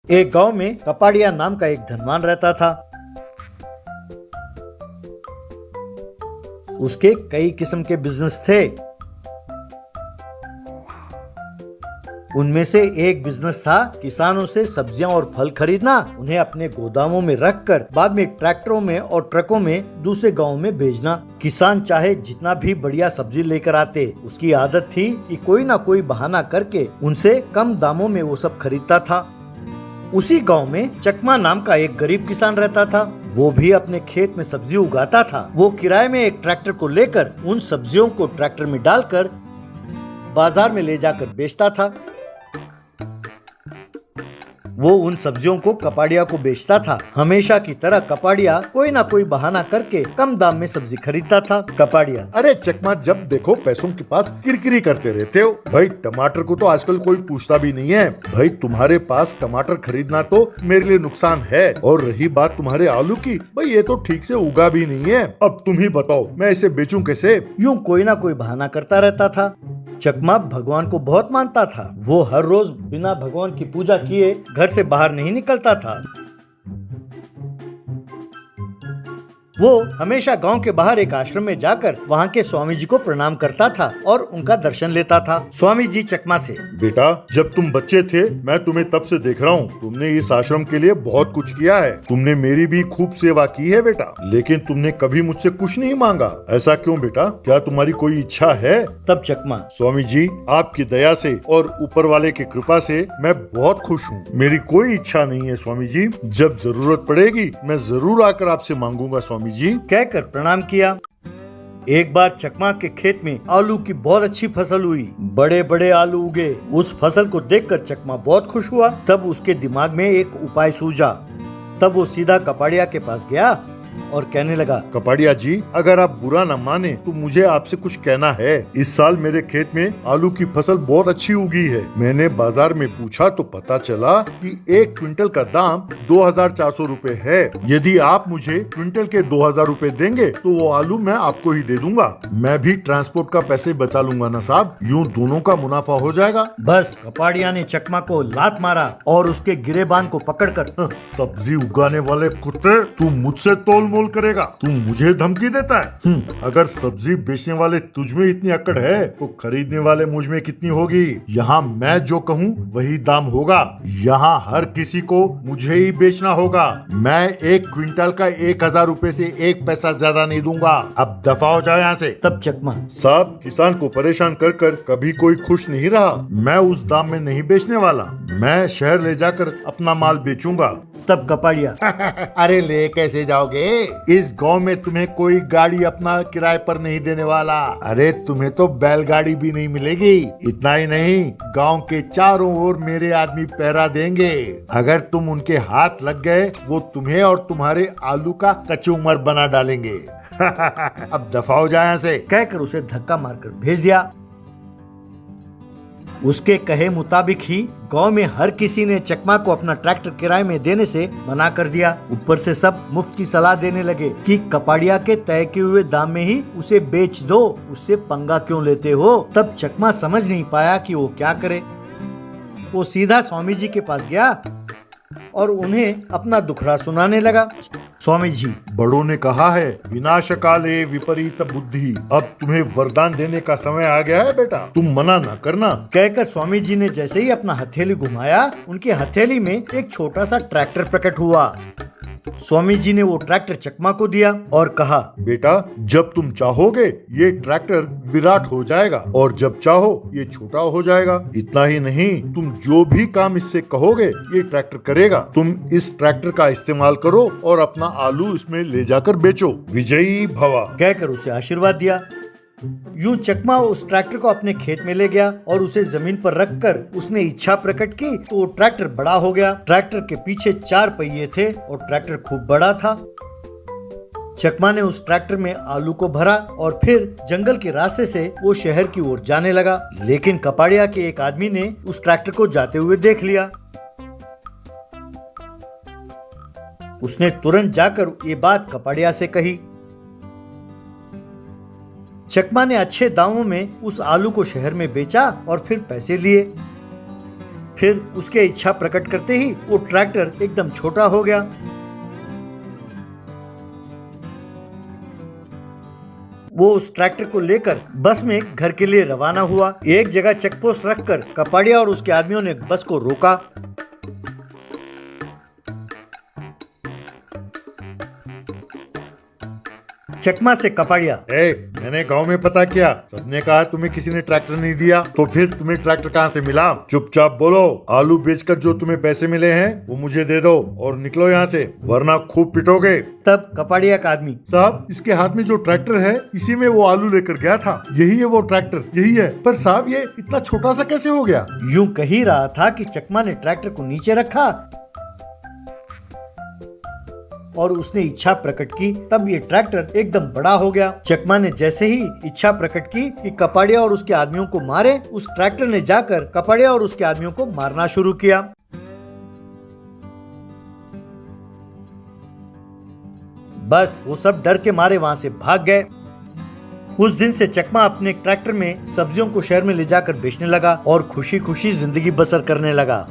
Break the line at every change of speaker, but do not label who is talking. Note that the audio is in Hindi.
एक गांव में कपाड़िया नाम का एक धनवान रहता था। उसके कई किस्म के बिजनेस थे। उनमें से एक बिजनेस था किसानों से सब्जियां और फल खरीदना, उन्हें अपने गोदामों में रखकर बाद में ट्रैक्टरों में और ट्रकों में दूसरे गांवों में भेजना। किसान चाहे जितना भी बढ़िया सब्जी लेकर आते, उसकी आदत थी कि कोई ना कोई बहाना करके उनसे कम दामों में वो सब खरीदता था। उसी गांव में चकमा नाम का एक गरीब किसान रहता था। वो भी अपने खेत में सब्जी उगाता था। वो किराए में एक ट्रैक्टर को लेकर उन सब्जियों को ट्रैक्टर में डालकर बाजार में ले जाकर बेचता था। वो उन सब्जियों को कपाड़िया को बेचता था। हमेशा की तरह कपाड़िया कोई ना कोई बहाना करके कम दाम में सब्जी खरीदता था। कपाड़िया:
अरे चकमा, जब देखो पैसों के पास किरकिरी करते रहते हो। भाई टमाटर को तो आजकल कोई पूछता भी नहीं है। भाई तुम्हारे पास टमाटर खरीदना तो मेरे लिए नुकसान है। और रही बात तुम्हारे आलू की, भाई ये तो ठीक से उगा भी नहीं है। अब तुम ही बताओ मैं इसे बेचूं कैसे?
यूं कोई ना कोई बहाना करता रहता था। चकमा भगवान को बहुत मानता था। वो हर रोज बिना भगवान की पूजा किए घर से बाहर नहीं निकलता था। वो हमेशा गांव के बाहर एक आश्रम में जाकर वहाँ के स्वामी जी को प्रणाम करता था और उनका दर्शन लेता था। स्वामी जी चकमा से:
बेटा, जब तुम बच्चे थे मैं तुम्हें तब से देख रहा हूँ। तुमने इस आश्रम के लिए बहुत कुछ किया है। तुमने मेरी भी खूब सेवा की है बेटा, लेकिन तुमने कभी मुझसे कुछ नहीं मांगा। ऐसा क्यों बेटा? क्या तुम्हारी कोई इच्छा है?
तब चकमा:
स्वामी जी, आपकी दया से और ऊपर वाले की कृपा से मैं बहुत खुश हूँ। मेरी कोई इच्छा नहीं है स्वामी जी। जब जरूरत पड़ेगी मैं जरूर आकर आपसे मांगूंगा स्वामी जी।
कहकर प्रणाम किया। एक बार चकमा के खेत में आलू की बहुत अच्छी फसल हुई। बड़े बड़े आलू उगे। उस फसल को देखकर चकमा बहुत खुश हुआ। तब उसके दिमाग में एक उपाय सूझा। तब वो सीधा कपाड़िया के पास गया और कहने लगा:
कपाड़िया जी, अगर आप बुरा न माने तो मुझे आपसे कुछ कहना है। इस साल मेरे खेत में आलू की फसल बहुत अच्छी उगी है। मैंने बाजार में पूछा तो पता चला कि 1 क्विंटल का दाम 2400 रुपए है। यदि आप मुझे क्विंटल के 2000 रुपए देंगे तो वो आलू मैं आपको ही दे दूंगा। मैं भी ट्रांसपोर्ट का पैसे बचा लूंगा ना साहब। यूँ दोनों का मुनाफा हो जाएगा।
बस कपाड़िया ने चकमा को लात मारा और उसके गिरेबान को पकड़कर:
सब्जी उगाने वाले कुत्ते, तू मुझसे तोल मोल करेगा? तू मुझे धमकी देता है? अगर सब्जी बेचने वाले तुझ में इतनी अकड़ है तो खरीदने वाले मुझ में कितनी होगी? यहाँ मैं जो कहूँ वही दाम होगा। यहाँ हर किसी को मुझे ही बेचना होगा। मैं 1 क्विंटल का 1000 रुपए से 1 पैसा ज्यादा नहीं दूंगा। अब दफा हो जाए यहाँ से।
तब चकमा:
साहब, किसान को परेशान कर कर कभी कोई खुश नहीं रहा। मैं उस दाम में नहीं बेचने वाला। मैं शहर ले जाकर अपना माल बेचूंगा।
तब कपाड़िया:
अरे ले कैसे जाओगे? इस गांव में तुम्हें कोई गाड़ी अपना किराए पर नहीं देने वाला। अरे तुम्हें तो बैलगाड़ी भी नहीं मिलेगी। इतना ही नहीं, गांव के चारों ओर मेरे आदमी पहरा देंगे। अगर तुम उनके हाथ लग गए, वो तुम्हें और तुम्हारे आलू का कचूमर बना डालेंगे। अब दफा हो जाए यहाँ से।
कहकर उसे धक्का मारकर भेज दिया। उसके कहे मुताबिक ही गांव में हर किसी ने चकमा को अपना ट्रैक्टर किराए में देने से मना कर दिया। ऊपर से सब मुफ्त की सलाह देने लगे कि कपाड़िया के तय किए हुए दाम में ही उसे बेच दो, उससे पंगा क्यों लेते हो। तब चकमा समझ नहीं पाया कि वो क्या करे। वो सीधा स्वामी जी के पास गया और उन्हें अपना दुखड़ा सुनाने लगा। स्वामी जी:
बड़ों ने कहा है, विनाश काले विपरीत बुद्धि। अब तुम्हें वरदान देने का समय आ गया है बेटा, तुम मना ना करना।
कहकर स्वामी जी ने जैसे ही अपना हथेली घुमाया, उनकी हथेली में एक छोटा सा ट्रैक्टर प्रकट हुआ। स्वामी जी ने वो ट्रैक्टर चकमा को दिया और कहा:
बेटा, जब तुम चाहोगे ये ट्रैक्टर विराट हो जाएगा और जब चाहो ये छोटा हो जाएगा। इतना ही नहीं, तुम जो भी काम इससे कहोगे ये ट्रैक्टर करेगा। तुम इस ट्रैक्टर का इस्तेमाल करो और अपना आलू इसमें ले जाकर बेचो। विजयी भवा।
कहकर उसे आशीर्वाद दिया। यूं चकमा उस ट्रैक्टर को अपने खेत में ले गया और उसे जमीन पर रखकर उसने इच्छा प्रकट की तो वो ट्रैक्टर बड़ा हो गया। ट्रैक्टर के पीछे 4 पहिए थे और ट्रैक्टर खूब बड़ा था। चकमा ने उस ट्रैक्टर में आलू को भरा और फिर जंगल के रास्ते से वो शहर की ओर जाने लगा। लेकिन कपाड़िया के एक आदमी ने उस ट्रैक्टर को जाते हुए देख लिया। उसने तुरंत जाकर ये बात कपाड़िया से कही। चकमा ने अच्छे दामों में उस आलू को शहर में बेचा और फिर पैसे लिए। फिर उसके इच्छा प्रकट करते ही वो ट्रैक्टर एकदम छोटा हो गया। वो उस ट्रैक्टर को लेकर बस में घर के लिए रवाना हुआ। एक जगह चेक पोस्ट रखकर कपाड़िया और उसके आदमियों ने बस को रोका। चकमा से कपाड़िया,
मैंने गांव में पता किया, सबने कहा तुम्हें किसी ने ट्रैक्टर नहीं दिया, तो फिर तुम्हें ट्रैक्टर कहाँ से मिला? चुपचाप बोलो, आलू बेचकर जो तुम्हें पैसे मिले हैं वो मुझे दे दो और निकलो यहाँ से, वरना खूब पिटोगे।
तब कपाड़िया का आदमी,
साहब इसके हाथ में जो ट्रैक्टर है इसी में वो आलू लेकर गया था, यही है वो ट्रैक्टर, यही है। पर साहब ये इतना छोटा सा कैसे हो गया?
यूं कही रहा था कि चकमा ने ट्रैक्टर को नीचे रखा और उसने इच्छा प्रकट की, तब ये ट्रैक्टर एकदम बड़ा हो गया। चकमा ने जैसे ही इच्छा प्रकट की कि कपाड़िया और उसके आदमियों को मारे, उस ट्रैक्टर ने जाकर कपाड़िया और उसके आदमियों को मारना शुरू किया। बस वो सब डर के मारे वहां से भाग गए। उस दिन से चकमा अपने ट्रैक्टर में सब्जियों को शहर में ले जाकर बेचने लगा और खुशी खुशी जिंदगी बसर करने लगा।